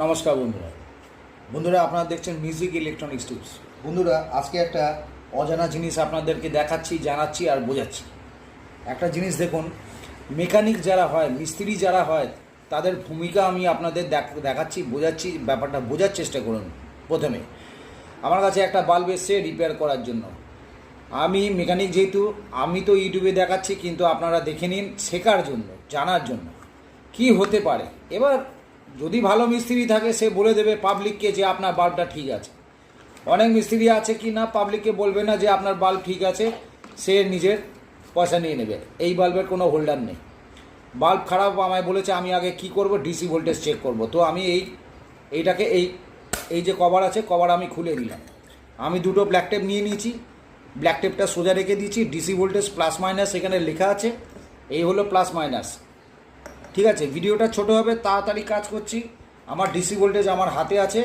নমস্কার বন্ধুরা আপনারা দেখছেন মিউজিক ইলেকট্রনিক্স টিপস। বন্ধুরা আজকে একটা অজানা জিনিস আপনাদেরকে দেখাচ্ছি, জানাচ্ছি আর বোঝাচ্ছি। একটা জিনিস দেখুন, মেকানিক যারা হয়, মিস্ত্রি যারা হয়, তাদের ভূমিকা আমি আপনাদের দেখাচ্ছি, বোঝাচ্ছি। ব্যাপারটা বোঝার চেষ্টা করুন। প্রথমে আমার কাছে একটা বাল্ব এসছে রিপেয়ার করার জন্য। আমি মেকানিক যেহেতু, আমি তো ইউটিউবে দেখাচ্ছি, কিন্তু আপনারা দেখে নিন শেখার জন্য, জানার জন্য কি হতে পারে। এবার যদি ভালো মিস্ত্রি থাকে সে বলে দেবে পাবলিককে যে আপনার বাল্বটা ঠিক আছে। অনেক মিস্ত্রি আছে কি না, পাবলিককে বলবে না যে আপনার বাল্ব ঠিক আছে, সে নিজের পয়সা নিয়ে নেবে। এই বাল্বের কোনো হোল্ডার নেই। বাল্ব খারাপ আমায় বলেছে, আমি আগে কি করব, ডিসি ভোল্টেজ চেক করব। তো আমি এইটাকে এই যে কভার আছে, কভার আমি খুলে দিলাম। আমি দুটো ব্ল্যাক টেপ নিয়ে নিয়েছি, ব্ল্যাক টেপটা সোজা রেখে দিয়েছি। ডিসি ভোল্টেজ প্লাস মাইনাস এখানে লেখা আছে, এই হলো প্লাস মাইনাস। ঠিক আছে, ভিডিওটা ছোট হবে, তাড়াতাড়ি কাজ করছি। আমার ডিসি ভোল্টেজ আমার হাতে আছে,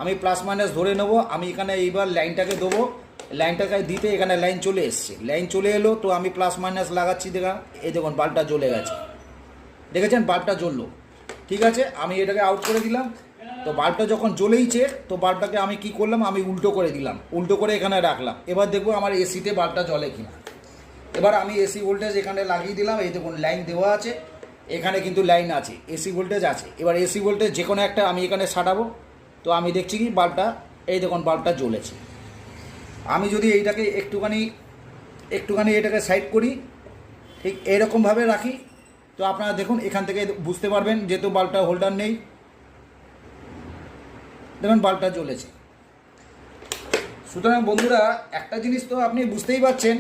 আমি প্লাস মাইনাস ধরে নেব। আমি এখানে এইবার লাইনটাকে দেবো, লাইনটাকে দিতে এখানে লাইন চলে এসছে, লাইন চলে এলো। তো আমি প্লাস মাইনাস লাগাচ্ছি, দেখা এই দেখুন বাল্বটা জ্বলে গেছে, দেখেছেন বাল্বটা জ্বললো। ঠিক আছে, আমি এটাকে আউট করে দিলাম। তো বাল্বটা যখন জ্বলেইছে, তো বাল্বটাকে আমি কি করলাম, আমি উল্টো করে দিলাম, উল্টো করে এখানে রাখলাম। এবার দেখবো আমার এসিতে বাল্বটা জ্বলে কিনা। এবার আমি এসি ভোল্টেজ এখানে লাগিয়ে দিলাম। এই দেখুন লাইন দেওয়া আছে, এখানে কিন্তু লাইন আছে, এসি ভোল্টেজ আছে। এবার এসি ভোল্টেজ যে কোনো একটা আমি এখানে সাটাবো। তো আমি দেখছি কি বাল্বটা, এই দেখুন বাল্বটা জ্বলেছে। আমি যদি এইটাকে একটুখানি এটাকে সাইড করি, ঠিক এরকমভাবে রাখি, তো আপনারা দেখুন এখান থেকে বুঝতে পারবেন, যেহেতু বাল্বটা হোল্ডার নেই, দেখুন বাল্বটা জ্বলেছে। সুতরাং বন্ধুরা একটা জিনিস তো আপনি বুঝতেই পারছেন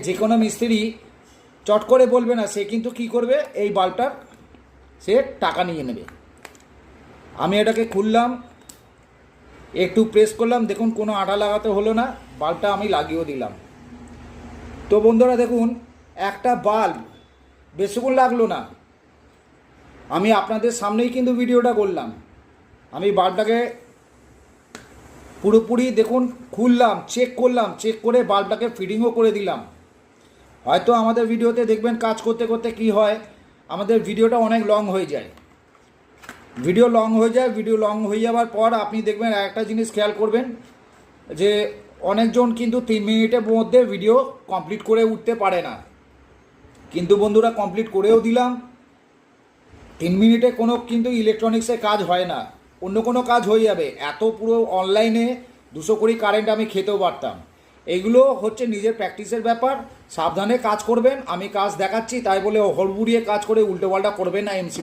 যে কোনো মিস্ত্রি চট করে বলবে না, সে কিন্তু কি করবে, এই বাল্বটার সে টাকা নিয়ে নেবে। আমি এটাকে খুললাম, একটু প্রেস করলাম, দেখুন কোনো আঠা লাগাতে হলো না, বাল্বটা আমি লাগিয়েও দিলাম। তো বন্ধুরা দেখুন, একটা বাল্ব বেশিক্ষণ লাগলো না, আমি আপনাদের সামনেই কিন্তু ভিডিওটা করলাম। আমি বাল্বটাকে পুরোপুরি দেখুন খুললাম, চেক করলাম, চেক করে বাল্বটাকে ফিটিংও করে দিলাম। হয়তো আমাদের ভিডিওতে দেখবেন কাজ করতে করতে কি হয়, আমাদের ভিডিওটা অনেক লং হয়ে যায়। ভিডিও লং হয়ে যাওয়ার পর আপনি দেখবেন একটা জিনিস খেয়াল করবেন, যে অনেকজন কিন্তু 3 মিনিটের মধ্যে ভিডিও কমপ্লিট করে উঠতে পারে না। কিন্তু বন্ধুরা কমপ্লিট করেও দিলাম। 3 মিনিটে কোনো কিন্তু ইলেকট্রনিক্সের কাজ হয় না, অন্য কোনো কাজ হয়ে যাবে। এত পুরো অনলাইনে 200 কোটি কারেন্ট আমি খেতেও পারতাম। এইগুলো হচ্ছে নিজের প্র্যাকটিসের ব্যাপার, সাবধানে কাজ করবেন। আমি কাজ দেখাচ্ছি তাই বলে হড়বুড়িয়ে কাজ করে উল্টোপাল্টা করবেন না। এমসি